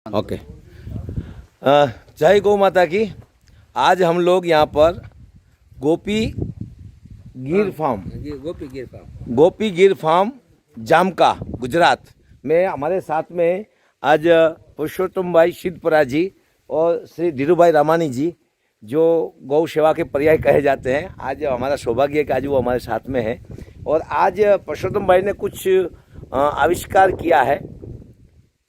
Okay. जय गौ माता की। आज हम लोग यहाँ पर गोपी गिर फार्म गोपी गिर फार्म जामका गुजरात में हमारे साथ में आज पुरुषोत्तम भाई सिद्धपुरा जी और श्री धीरूभाई रामानी जी जो गौ सेवा के पर्याय कहे जाते हैं। आज हमारा सौभाग्य है कि आज वो हमारे साथ में है और आज पुरुषोत्तम भाई ने कुछ आविष्कार किया है।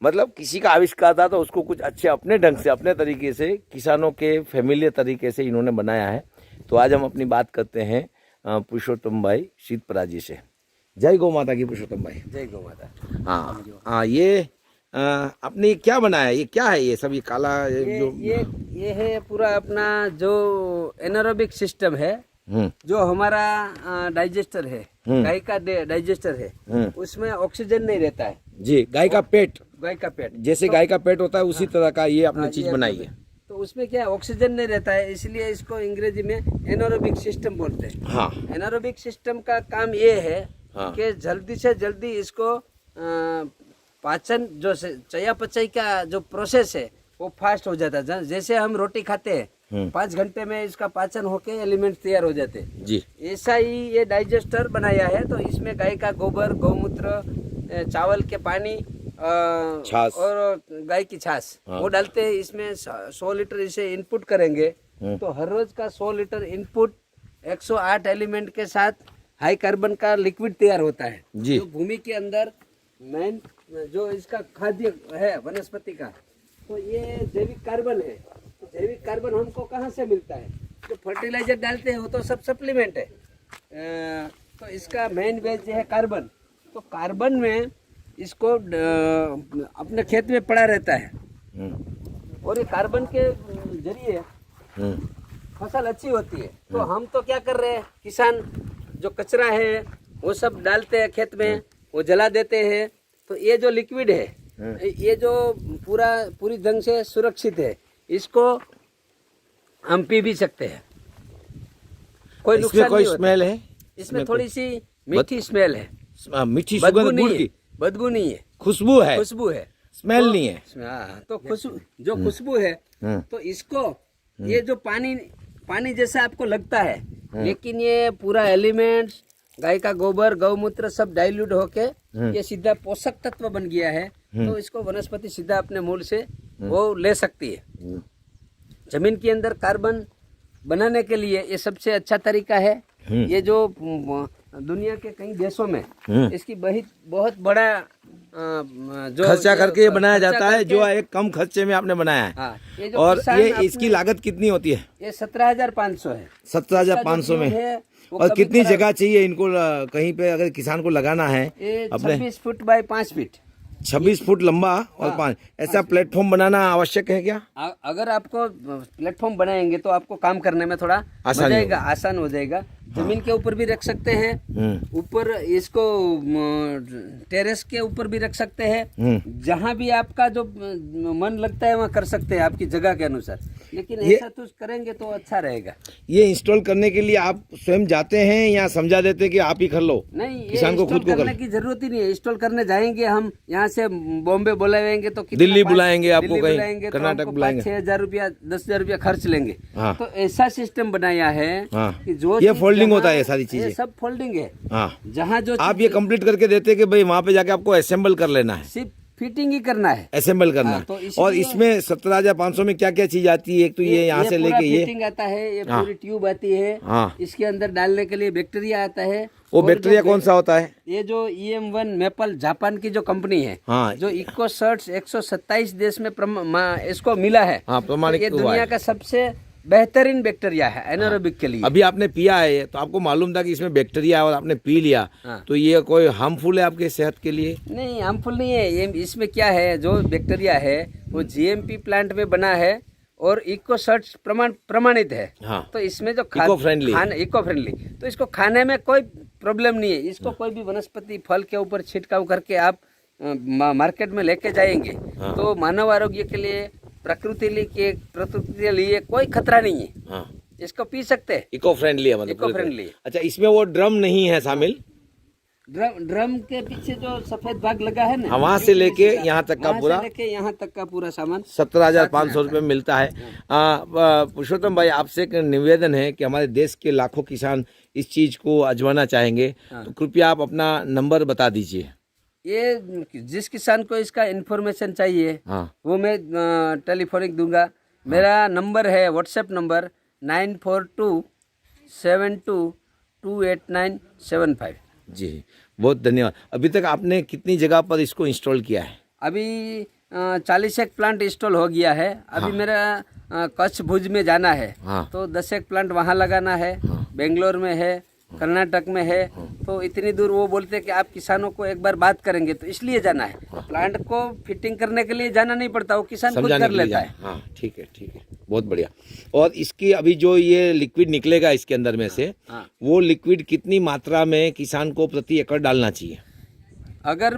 मतलब किसी का आविष्कार था तो उसको कुछ अच्छे अपने ढंग से अपने तरीके से किसानों के फैमिलियर तरीके से इन्होंने बनाया है। तो आज हम अपनी बात करते हैं पुरुषोत्तम भाई सिद्धपुरा जी से। जय गौ माता की पुरुषोत्तम भाई। जय गौ माता। हाँ ये आपने क्या बनाया, ये क्या है? ये सब ये काला ये है पूरा अपना जो एनारोबिक सिस्टम है, जो हमारा डाइजेस्टर है, गाय का डाइजेस्टर है, उसमें ऑक्सीजन नहीं रहता है जी। गाय का पेट जैसे तो, गाय का पेट होता है उसी तरह का ये आपने चीज बनाई है। तो उसमें क्या ऑक्सीजन नहीं रहता है, इसलिए इसको अंग्रेजी में एनारोबिक सिस्टम बोलते हैं। हाँ। एनारोबिक सिस्टम का काम ये है कि जल्दी से जल्दी इसको पाचन जो चयापचय का जो प्रोसेस है वो फास्ट हो जाता है। जैसे हम रोटी खाते हैं 5 घंटे में इसका पाचन होके एलिमेंट तैयार हो जाते हैं जी। ऐसा ही ये डाइजेस्टर बनाया है। तो इसमें गाय का गोबर, गौमूत्र, चावल के पानी, छाछ और गाय की छाछ वो डालते हैं। इसमें 100 लीटर इसे इनपुट करेंगे तो हर रोज का 100 लीटर इनपुट 108 एलिमेंट के साथ हाई कार्बन का लिक्विड तैयार होता है जी। जो भूमि के अंदर मेन जो इसका खाद्य है वनस्पति का, तो ये जैविक कार्बन है। तो जैविक कार्बन हमको कहाँ से मिलता है? जो फर्टिलाइजर डालते हैं वो तो सब सप्लीमेंट है। तो इसका मेन बेस जो है कार्बन। तो कार्बन में इसको अपने खेत में पड़ा रहता है और ये कार्बन के जरिए फसल अच्छी होती है। तो हम तो क्या कर रहे हैं, किसान जो कचरा है वो सब डालते हैं खेत में, वो जला देते हैं। तो ये जो लिक्विड है ये जो पूरी ढंग से सुरक्षित है, इसको हम पी भी सकते हैं, कोई नुकसान नहीं होता। स्मेल है इसमें थोड़ी सी मीठी स्मेल है, मीठी बदबू नहीं है, बदबू नहीं है, खुशबू है, स्मेल तो, नहीं है। तो खुशबू है। तो इसको ये जो पानी जैसा आपको लगता है, लेकिन ये पूरा एलिमेंट्स गाय का गोबर, गौमूत्र सब डाइल्यूट होके ये सीधा पोषक तत्व बन गया है। तो इसको वनस्पति सीधा अपने मूल से वो ले सकती है। जमीन के अंदर कार्बन बनाने के लिए ये सबसे अच्छा तरीका है। ये जो दुनिया के कई देशों में इसकी बहुत बड़ा जो खर्चा करके बनाया जाता है, जो एक कम खर्चे में आपने बनाया है। ये और ये इसकी लागत कितनी होती है? ये 17,500 है। 17,500 में। और कितनी जगह चाहिए इनको कहीं पे अगर किसान को लगाना है? अपने 26 फुट बाय 5 फीट, 26 फुट लंबा और 5 ऐसा प्लेटफॉर्म बनाना आवश्यक है क्या? अगर आपको प्लेटफॉर्म बनाएंगे तो आपको काम करने में थोड़ा आसान हो जाएगा। जमीन के ऊपर भी रख सकते हैं, ऊपर इसको टेरेस के ऊपर भी रख सकते हैं। जहाँ भी आपका जो मन लगता है वहाँ कर सकते हैं आपकी जगह के अनुसार। लेकिन ऐसा तो करेंगे तो अच्छा रहेगा। ये इंस्टॉल करने के लिए आप स्वयं जाते हैं या समझा देते हैं कि आप ही कर लो? नहीं, किसान को खुद को करने की जरूरत ही नहीं है। इंस्टॉल करने जाएंगे हम, यहाँ से बॉम्बे बुलाएंगे तो दिल्ली बुलाएंगे, आपको कहीं कर्नाटक बुलाएंगे, 6,000 रुपया 10,000 रुपया खर्च लेंगे। तो ऐसा सिस्टम बनाया है कि जो ये फोल्डिंग होता है, ये सारी चीजें सब फोल्डिंग है। जहाँ जो आप ये कंप्लीट करके देते कि भाई वहाँ पे जाके आपको असेंबल कर लेना है, सिर्फ फिटिंग ही करना है, असेंबल करना है। तो और इसमें 17,500 में क्या क्या चीज आती है? एक तो ये यहाँ से लेके ये फिटिंग आता है, ये पूरी ट्यूब आती है, इसके अंदर डालने के लिए बैक्टीरिया आता है। वो बैक्टीरिया कौन सा होता है? ये जो EM1 मेपल जापान की जो कंपनी है, जो इकोसर्ट्स 127 देश में इसको मिला है, प्रमाणित। ये दुनिया का सबसे बेहतरीन बैक्टीरिया है एनारोबिक के लिए। अभी आपने पिया है तो आपको मालूम था कि इसमें बैक्टीरिया है और आपने पी लिया, तो ये कोई हार्मफुल है आपके सेहत के लिए? नहीं, हार्मफुल नहीं है। ये इसमें क्या है, जो बैक्टीरिया है वो GMP प्लांट में बना है और इकोसर्ट्स प्रमाणित है। तो इसमें जो इको फ्रेंडली, तो इसको खाने में कोई प्रॉब्लम नहीं है। इसको कोई भी वनस्पति फल के ऊपर छिड़काव करके आप मार्केट में लेके जाएंगे तो मानव आरोग्य के लिए, प्रकृति के लिए कोई खतरा नहीं है। इसको पी सकते हैं, इको फ्रेंडली है, मतलब इको फ्रेंडली। अच्छा, इसमें वो ड्रम नहीं है शामिल? ड्रम के पीछे जो सफेद भाग लगा है ना, वहाँ से लेके यहाँ तक का वहाँ से पूरा लेके यहाँ तक का पूरा सामान 17,500 रुपये में मिलता है। पुरुषोत्तम भाई, आपसे एक निवेदन है कि हमारे देश के लाखों किसान इस चीज़ को आजमाना चाहेंगे, तो कृपया आप अपना नंबर बता दीजिए। ये जिस किसान को इसका इन्फॉर्मेशन चाहिए, हाँ, वो मैं टेलीफोनिक दूंगा। मेरा नंबर है व्हाट्सएप नंबर 9427228975। जी बहुत धन्यवाद। अभी तक आपने कितनी जगह पर इसको इंस्टॉल किया है? अभी 40 एक प्लांट इंस्टॉल हो गया है। अभी मेरा कच्छ भुज में जाना है, हाँ। तो 10 एक प्लांट वहाँ लगाना है। बेंगलोर में है, कर्नाटक में है, तो इतनी दूर वो बोलते हैं कि आप किसानों को एक बार बात करेंगे, तो इसलिए जाना है। प्लांट को फिटिंग करने के लिए जाना नहीं पड़ता, वो किसान खुद समझाने कर के लिए लेता है। हाँ, ठीक है, ठीक है, बहुत बढ़िया। और इसकी अभी जो ये लिक्विड निकलेगा इसके अंदर में से, हाँ। वो लिक्विड कितनी मात्रा में किसान को प्रति एकड़ डालना चाहिए? अगर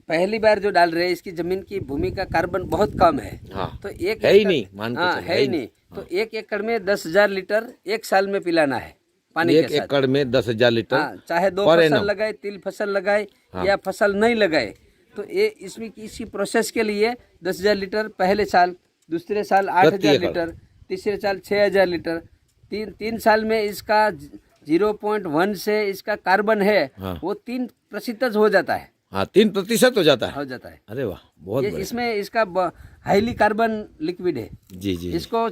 पहली बार जो डाल रहे हैं, इसकी जमीन की भूमि का कार्बन बहुत कम है, हाँ, तो एक है ही एकड़- नहीं, मान के हाँ, चलो, है ही नहीं, तो 1 एकड़ में 10,000 लीटर एक साल में पिलाना है पानी एक के साथ। एकड़ में 10,000 लीटर। हाँ, चाहे 2 पर फसल एनम। लगाए, 3 फसल लगाए, हाँ। या फसल नहीं लगाए, तो ये इसमें इसी प्रोसेस के लिए 10,000 लीटर पहले साल, दूसरे साल 8,000 एकड़। लीटर, तीसरे साल 6,000 लीटर, तीन साल में इसका 0.1 से इसका कार्बन है, हाँ। वो 3% हो जाता है। हाँ, 3% हो जाता है। हो जाता है। अरे वाह, बहुत ये बढ़िया। इसमें इसका हाईली कार्बन लिक्विड है। जी जी, इसको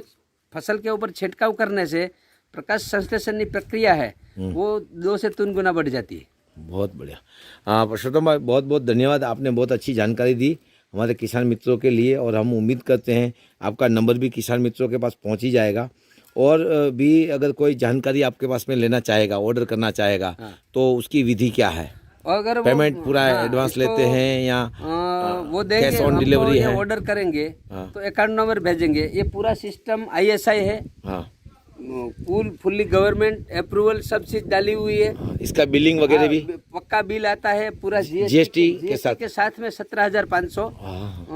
फसल के ऊपर छिड़काव करने से प्रकाश संश्लेषण की प्रक्रिया है, वो 2 से 3 गुना बढ़ जाती है। बहुत बढ़िया। हाँ पुरुषोत्तम भाई, बहुत बहुत धन्यवाद। आपने बहुत अच्छी जानकारी दी हमारे किसान मित्रों के लिए, और हम उम्मीद करते हैं आपका नंबर भी किसान मित्रों के पास पहुंच ही जाएगा। और भी अगर कोई जानकारी आपके पास में लेना चाहेगा, ऑर्डर करना चाहेगा, तो उसकी विधि क्या है? अगर पेमेंट पूरा एडवांस लेते हैं या वो देंगे, कैश ऑन हमको डिलीवरी ये है? ऑर्डर करेंगे हाँ। तो अकाउंट नंबर भेजेंगे। ये पूरा सिस्टम ISI है, हाँ, फुल्ली गवर्नमेंट अप्रूवल सब चीज डाली हुई है। इसका बिलिंग वगैरह भी पक्का बिल आता है पूरा GST के साथ में 17,500 हाँ,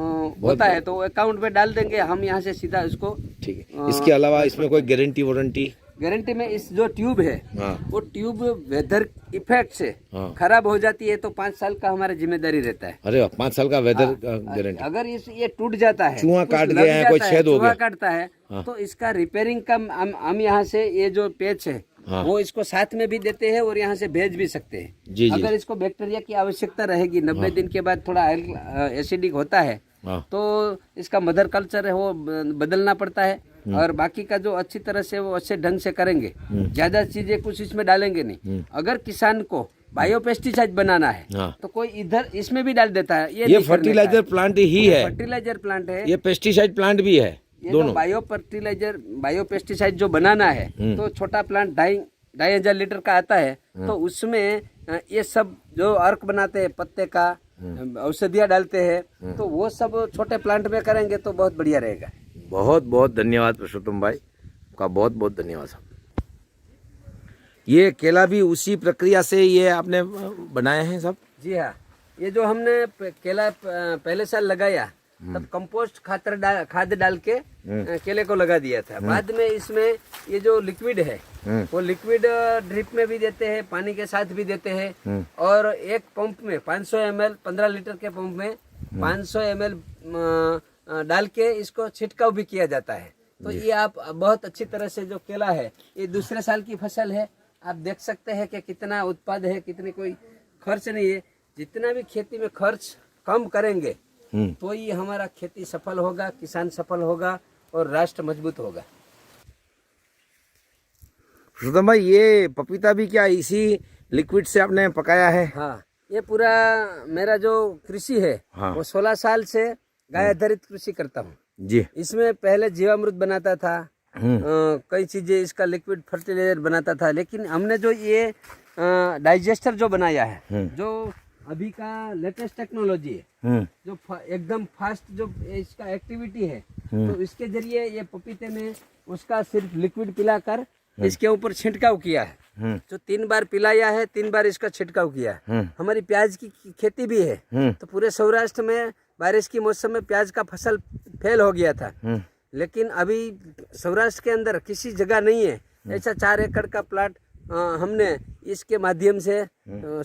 होता है, तो अकाउंट में डाल देंगे हम, यहाँ से सीधा उसको। ठीक है। इसके अलावा इसमें कोई गारंटी वारंटी? गारंटी में इस जो ट्यूब है, हाँ, वो ट्यूब वेदर इफेक्ट से हाँ। खराब हो जाती है, तो 5 साल का हमारा जिम्मेदारी रहता है। अरे वाह, 5 साल का वेदर गारंटी। अगर ये टूट जाता है, चूहा कुछ काट लग गया है, कोई जाता छेद हो चूहा गया, काटता है, हाँ। तो इसका रिपेयरिंग का हम यहाँ से ये जो पेच है, हाँ। वो इसको साथ में भी देते हैं और यहाँ से भेज भी सकते हैं। जी जी, अगर इसको बैक्टीरिया की आवश्यकता रहेगी, 90 दिन के बाद थोड़ा एसिडिक होता है, हाँ, तो इसका मदर कल्चर है वो बदलना पड़ता है। और बाकी का जो अच्छी तरह से वो अच्छे ढंग से करेंगे, ज्यादा चीजें कुछ इसमें डालेंगे नहीं। अगर किसान को बायो पेस्टिसाइड बनाना है, हाँ। तो कोई इधर इसमें भी डाल देता है। ये फर्टिलाइजर प्लांट ही है, फर्टिलाइजर प्लांट है, ये पेस्टिसाइड प्लांट भी है, ये दोनों। जो बायो फर्टिलाइजर बायो पेस्टिसाइड जो बनाना है, तो छोटा प्लांट 2,500 लीटर का आता है, तो उसमें ये सब जो अर्क बनाते हैं, पत्ते का औषधियाँ डालते हैं, तो वो सब छोटे प्लांट में करेंगे तो बहुत बढ़िया रहेगा। बहुत बहुत धन्यवाद पुरुषोत्तम भाई का, बहुत बहुत धन्यवाद साहब। ये केला भी उसी प्रक्रिया से ये आपने बनाए हैं सब? जी हाँ, ये जो हमने केला पहले साल लगाया, तब कंपोस्ट खाद डाल के केले को लगा दिया था। बाद में इसमें ये जो लिक्विड है, वो लिक्विड ड्रिप में भी देते हैं, पानी के साथ भी देते हैं, और एक पंप में 500 ml 15 लीटर के पंप में 500 ml डाल के इसको छिड़काव भी किया जाता है। तो ये आप बहुत अच्छी तरह से जो केला है, ये दूसरे साल की फसल है, आप देख सकते हैं कि कितना उत्पाद है, कितनी कोई खर्च नहीं है। जितना भी खेती में खर्च कम करेंगे, तो ही हमारा खेती सफल होगा, किसान सफल होगा और राष्ट्र मजबूत होगा। पुरुषोत्तम भाई, ये पपीता भी क्या इसी लिक्विड से आपने पकाया है? हाँ, ये पूरा मेरा जो कृषि है, हाँ। वो 16 साल से गाय आधारित कृषि करता हूँ जी। इसमें पहले जीवामृत बनाता था, कई चीजें इसका लिक्विड फर्टिलाइजर बनाता था, लेकिन हमने जो ये डाइजेस्टर जो बनाया है, जो अभी का लेटेस्ट टेक्नोलॉजी है, जो एकदम फास्ट जो इसका एक्टिविटी है, तो इसके जरिए ये पपीते में उसका सिर्फ लिक्विड पिलाकर इसके ऊपर छिड़काव किया है। जो 3 बार पिलाया है, 3 बार इसका छिड़काव किया है। हमारी प्याज की खेती भी है, तो पूरे सौराष्ट्र में बारिश की मौसम में प्याज का फसल फेल हो गया था, लेकिन अभी सौराष्ट्र के अंदर किसी जगह नहीं है ऐसा 4 एकड़ का प्लाट हमने इसके माध्यम से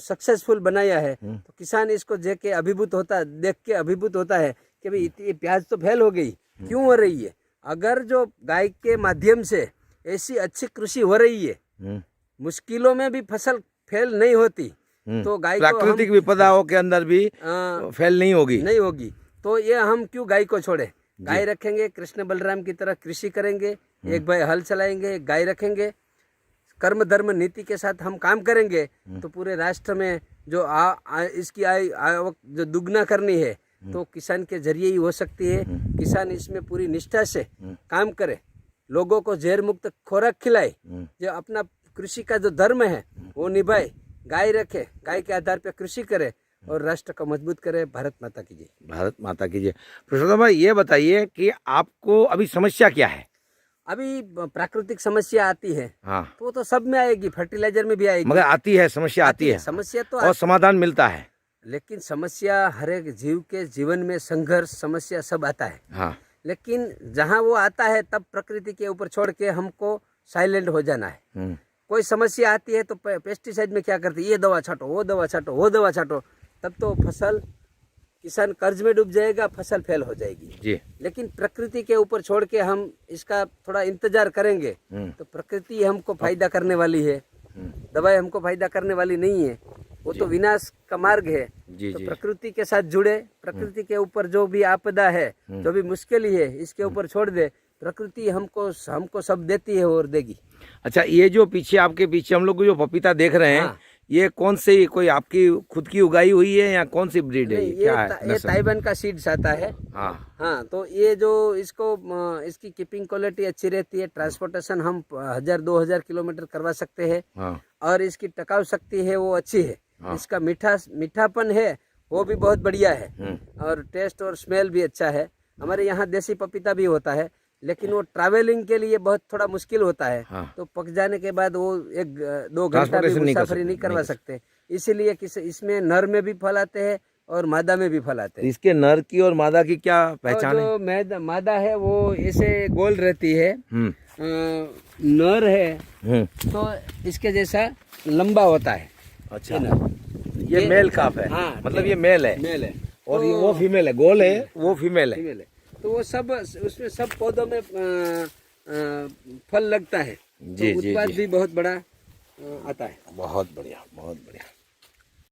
सक्सेसफुल बनाया है, तो किसान इसको देख के अभिभूत होता है कि भाई ये प्याज तो फेल हो गई, क्यों हो रही है? अगर जो गाय के माध्यम से ऐसी अच्छी कृषि हो रही है, मुश्किलों में भी फसल फेल नहीं होती, तो गाय को प्राकृतिक विपदाओं के अंदर भी फेल नहीं होगी। तो ये हम क्यों गाय को छोड़े? गाय रखेंगे, कृष्ण बलराम की तरह कृषि करेंगे, एक भाई हल चलाएंगे, एक गाय रखेंगे, कर्म धर्म नीति के साथ हम काम करेंगे, तो पूरे राष्ट्र में जो इसकी आवक जो दुगना करनी है, तो किसान के जरिए ही हो सकती है। किसान इसमें पूरी निष्ठा से काम करे, लोगों को जहर मुक्त खुराक खिलाए, जो अपना कृषि का जो धर्म है वो निभाए, गाय रखे, गाय के आधार पर कृषि करे और राष्ट्र को मजबूत करे। भारत माता की जय। भारत माता की जय। पुरुषोत्तम भाई, ये बताइए कि आपको अभी समस्या क्या है? अभी प्राकृतिक समस्या आती है, हाँ, तो सब में आएगी, फर्टिलाइजर में भी आएगी, मगर आती है, समस्या आती है, समस्या तो और समाधान मिलता है। लेकिन समस्या हर एक जीव के जीवन में संघर्ष, समस्या सब आता है। हाँ, लेकिन जहाँ वो आता है तब प्रकृति के ऊपर छोड़ के हमको साइलेंट हो जाना है। कोई समस्या आती है तो पेस्टिसाइड में क्या करते, ये दवा छाटो, वो दवा छाटो, वो दवा छाटो, तब तो फसल, किसान कर्ज में डूब जाएगा, फसल फेल हो जाएगी जी। लेकिन प्रकृति के ऊपर छोड़ के हम इसका थोड़ा इंतजार करेंगे तो प्रकृति हमको फायदा करने वाली है, दवाई हमको फायदा करने वाली नहीं है, वो तो विनाश का मार्ग है। तो प्रकृति के साथ जुड़े, प्रकृति के ऊपर जो भी आपदा है, जो भी मुश्किल है, इसके ऊपर छोड़ दे, प्रकृति हमको सब देती है और देगी। अच्छा, ये जो पीछे आपके पीछे हम लोग जो पपीता देख रहे हैं, हाँ, ये कौन सी, कोई आपकी खुद की उगाई हुई है या कौन सी ब्रीड है? ये ताइवान का सीड्स आता है। हाँ, तो ये जो इसकी कीपिंग क्वालिटी अच्छी रहती है, ट्रांसपोर्टेशन हम 1000-2000 किलोमीटर करवा सकते हैं। हाँ, और इसकी टकाऊ शक्ति है वो अच्छी है। हाँ, इसका मीठापन है वो भी बहुत बढ़िया है, और टेस्ट और स्मेल भी अच्छा है। हमारे यहाँ देसी पपीता भी होता है, लेकिन वो ट्रैवलिंग के लिए बहुत थोड़ा मुश्किल होता है। हाँ, तो पक जाने के बाद वो 1-2 घंटा भी मुसाफरी नहीं करवा सकते, इसीलिए इसमें नर में भी फल आते हैं और मादा में भी फल आते हैं। इसके नर की और मादा की क्या पहचान है? जो मादा है वो ऐसे गोल रहती है, नर है तो इसके जैसा लंबा होता है। अच्छा, ये मेल काफ है। हाँ, मतलब ये मेल है और ये वो फीमेल है, गोल है, वो फीमेल है। तो वो सब उसमें सब पौधों में फल लगता है, तो उत्पाद भी बहुत बड़ा आता है। बहुत बढ़िया, बहुत बढ़िया।